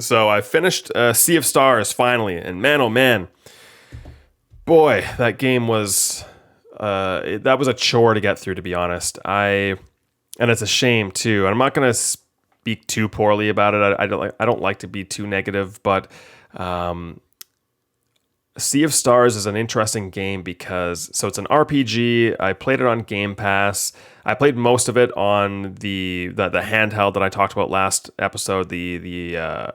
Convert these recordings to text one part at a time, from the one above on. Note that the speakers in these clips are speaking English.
So I finished Sea of Stars finally, and man, oh man, boy, that game was that was a chore to get through. To be honest, and it's a shame too. And I'm not gonna speak too poorly about it. I don't like to be too negative, but um, Sea of Stars is an interesting game because it's an RPG. I played it on Game Pass. I played most of it on the handheld that I talked about last episode, the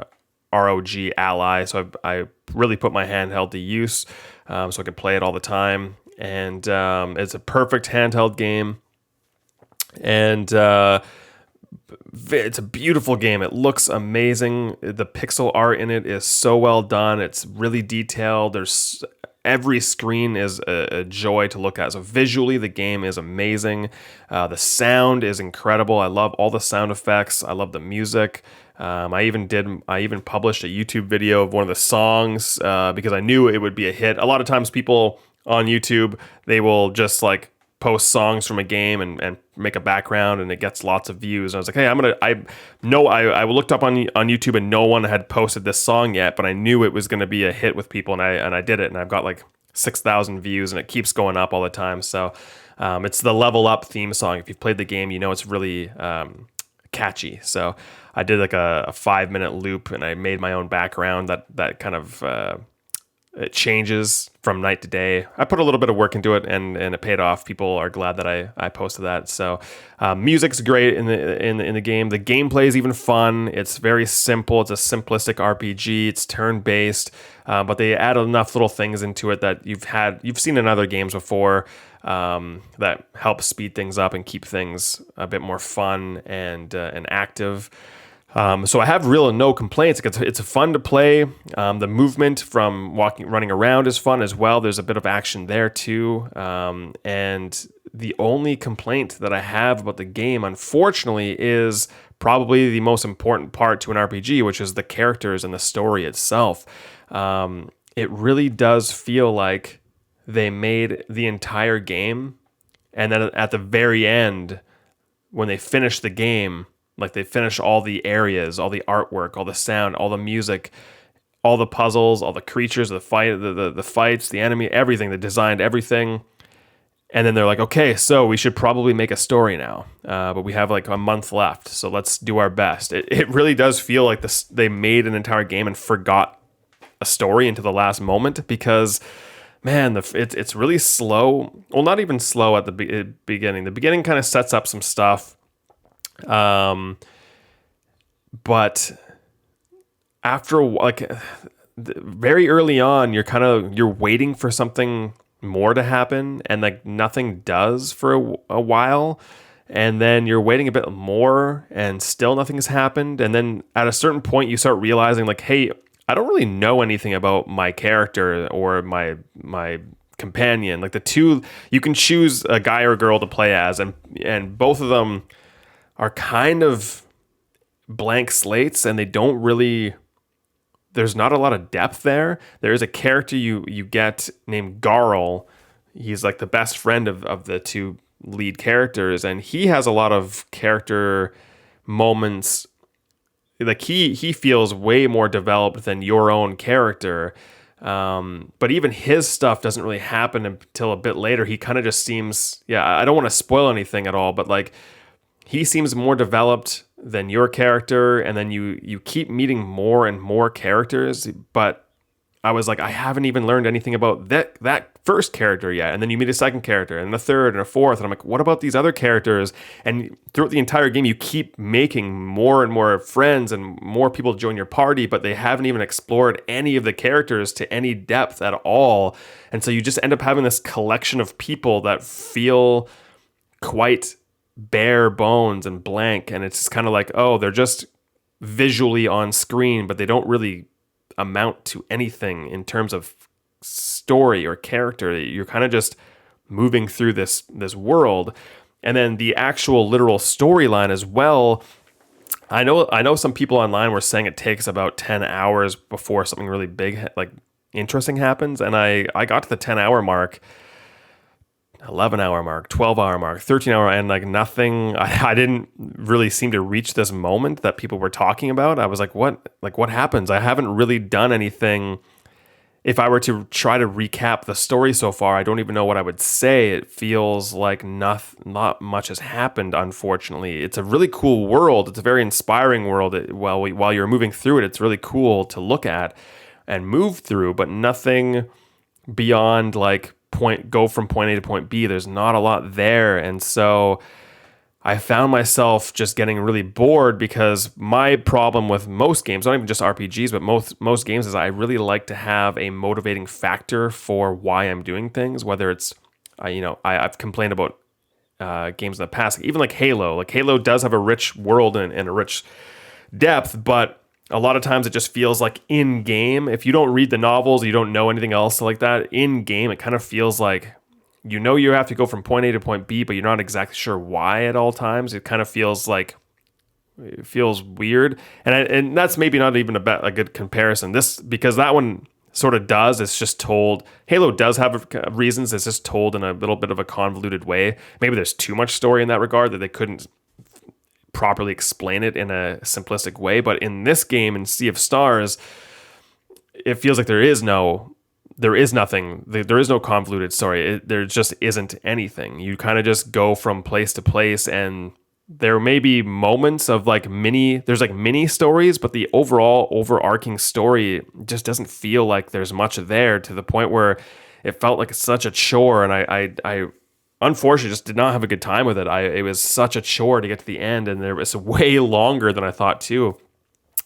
ROG Ally. So I really put my handheld to use, so I can play it all the time. And it's a perfect handheld game, and it's a beautiful game. It looks amazing. The pixel art in it is so well done. It's really detailed. There's every screen is a joy to look at. So visually, the game is amazing. The sound is incredible. I love all the sound effects. I love the music. I even published a YouTube video of one of the songs because I knew it would be a hit. A lot of times, people on YouTube, they will just like post songs from a game and make a background, and it gets lots of views. And I was like, hey, I looked up on YouTube, and no one had posted this song yet, but I knew it was going to be a hit with people, and I did it, and I've got like 6,000 views, and it keeps going up all the time. So it's the Level Up theme song. If you've played the game, you know it's really catchy. So I did like a 5-minute loop, and I made my own background that kind of it changes from night to day. I put a little bit of work into it, and it paid off. People are glad that I posted that. So music's great in the game. The gameplay is even fun. It's very simple. It's a simplistic RPG. It's turn based, but they add enough little things into it that you've seen in other games before, that help speed things up and keep things a bit more fun and active. So I have no complaints. It's fun to play. The movement from running around is fun as well. There's a bit of action there too. And the only complaint that I have about the game, unfortunately, is probably the most important part to an RPG, which is the characters and the story itself. It really does feel like they made the entire game, and then at the very end, when they finish the game, like they finish all the areas, all the artwork, all the sound, all the music, all the puzzles, all the creatures, the fights, the enemy, everything. They designed everything, and then they're like, okay, so we should probably make a story now, but we have like a month left, so let's do our best. It really does feel like they made an entire game and forgot a story into the last moment, because man, it's really slow. Well, not even slow at the beginning. The beginning kind of sets up some stuff. But after very early on, you're waiting for something more to happen, and like nothing does for a while, and then you're waiting a bit more, and still nothing has happened, and then at a certain point, you start realizing like, hey, I don't really know anything about my character or my companion. Like the two, you can choose a guy or a girl to play as, and both of them are kind of blank slates, and they don't really, there's not a lot of depth there. There is a character you get named Garl. He's like the best friend of the two lead characters, and he has a lot of character moments. Like he feels way more developed than your own character. But even his stuff doesn't really happen until a bit later. He kind of just seems, I don't want to spoil anything at all, but like, he seems more developed than your character, and then you keep meeting more and more characters, but I was like, I haven't even learned anything about that first character yet. And then you meet a second character, and a third, and a fourth, and I'm like, what about these other characters? And throughout the entire game, you keep making more and more friends, and more people join your party, but they haven't even explored any of the characters to any depth at all. And so you just end up having this collection of people that feel quite bare bones and blank, and it's kind of like, oh, they're just visually on screen, but they don't really amount to anything in terms of story or character. You're kind of just moving through this world, and then the actual literal storyline as well. I know some people online were saying it takes about 10 hours before something really big, like interesting, happens, and I got to the 10-hour mark. 11-hour mark, 12-hour mark, 13-hour, and like nothing. I didn't really seem to reach this moment that people were talking about. I was like, what happens? I haven't really done anything. If I were to try to recap the story so far, I don't even know what I would say. It feels like not much has happened, unfortunately. It's a really cool world. It's a very inspiring world. While you're moving through it, it's really cool to look at and move through, but nothing beyond like go from point A to point B. There's not a lot there. And so I found myself just getting really bored, because my problem with most games, not even just RPGs, but most games, is I really like to have a motivating factor for why I'm doing things. Whether it's, I've complained about games in the past, even like Halo. Like Halo does have a rich world and a rich depth, but a lot of times it just feels like in game, if you don't read the novels, you don't know anything else like that, in game, it kind of feels like, you have to go from point A to point B, but you're not exactly sure why at all times. It kind of feels like, it feels weird. And that's maybe not even a good comparison. Because that one sort of does, it's just told, Halo does have reasons, it's just told in a little bit of a convoluted way. Maybe there's too much story in that regard that they couldn't properly explain it in a simplistic way. But in this game, in Sea of Stars, it feels like there is nothing. There is no convoluted story. There just isn't anything. You kind of just go from place to place, and there may be moments of there's mini stories, but the overall overarching story just doesn't feel like there's much there, to the point where it felt like such a chore. And I unfortunately just did not have a good time with it. It was such a chore to get to the end, and there was way longer than I thought too.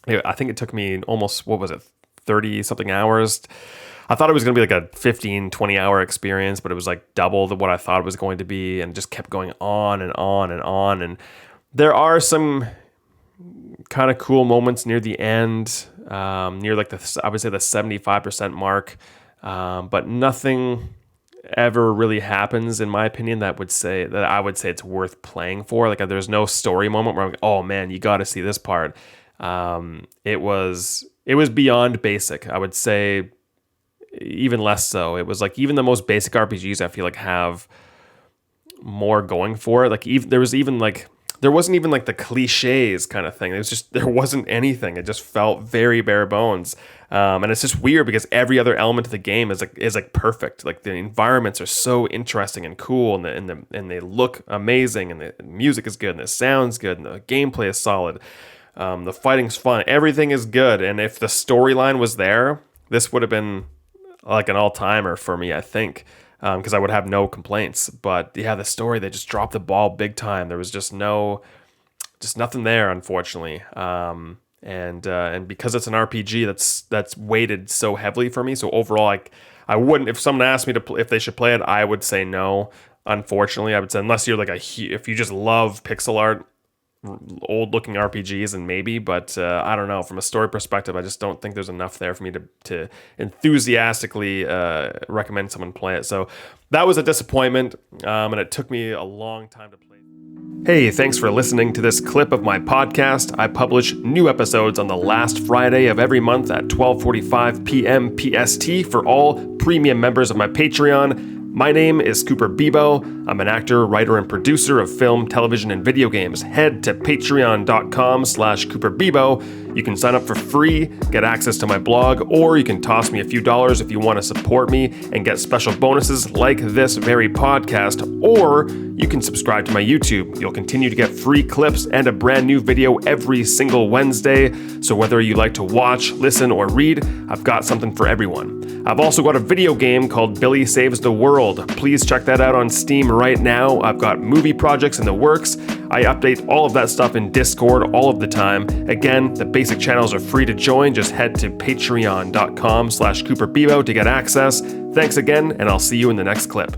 I think it took me almost, 30 something hours. I thought it was going to be like a 15, 20 hour experience, but it was like double what I thought it was going to be, and just kept going on and on and on. And there are some kind of cool moments near the end, near like I would say the 75% mark, but nothing ever really happens, in my opinion, that I would say it's worth playing for. Like there's no story moment where I'm like, oh man, you got to see this part. It was beyond basic, I would say. Even less so. It was like even the most basic RPGs, I feel like, have more going for it. Like there wasn't even like the cliches kind of thing. There wasn't anything. It just felt very bare bones. And it's just weird because every other element of the game is like perfect. Like the environments are so interesting and cool, and they look amazing, and the music is good, and the sound's good, and the gameplay is solid. The fighting's fun. Everything is good. And if the storyline was there, this would have been like an all-timer for me, I think, because I would have no complaints. But yeah, the story, they just dropped the ball big time. There was just nothing there, unfortunately. And because it's an RPG, that's weighted so heavily for me. So overall, I wouldn't, if someone asked me if they should play it, I would say no. Unfortunately, I would say, unless you're like if you just love pixel art, old looking RPGs, and maybe, but I don't know, from a story perspective, I just don't think there's enough there for me to enthusiastically recommend someone play it. So that was a disappointment, and it took me a long time to play. Hey, thanks for listening to this clip of my podcast. I publish new episodes on the last Friday of every month at 12:45 p.m. PST for all premium members of my Patreon. My name is Cooper Bibo. I'm an actor, writer, and producer of film, television, and video games. Head to patreon.com/CooperBibo. You can sign up for free, get access to my blog, or you can toss me a few dollars if you want to support me and get special bonuses like this very podcast, or you can subscribe to my YouTube. You'll continue to get free clips and a brand new video every single Wednesday. So whether you like to watch, listen, or read, I've got something for everyone. I've also got a video game called Billy Saves the World. Please check that out on Steam right now. I've got movie projects in the works. I update all of that stuff in Discord all of the time. Again, the basic channels are free to join. Just head to patreon.com/CooperBibo to get access. Thanks again, and I'll see you in the next clip.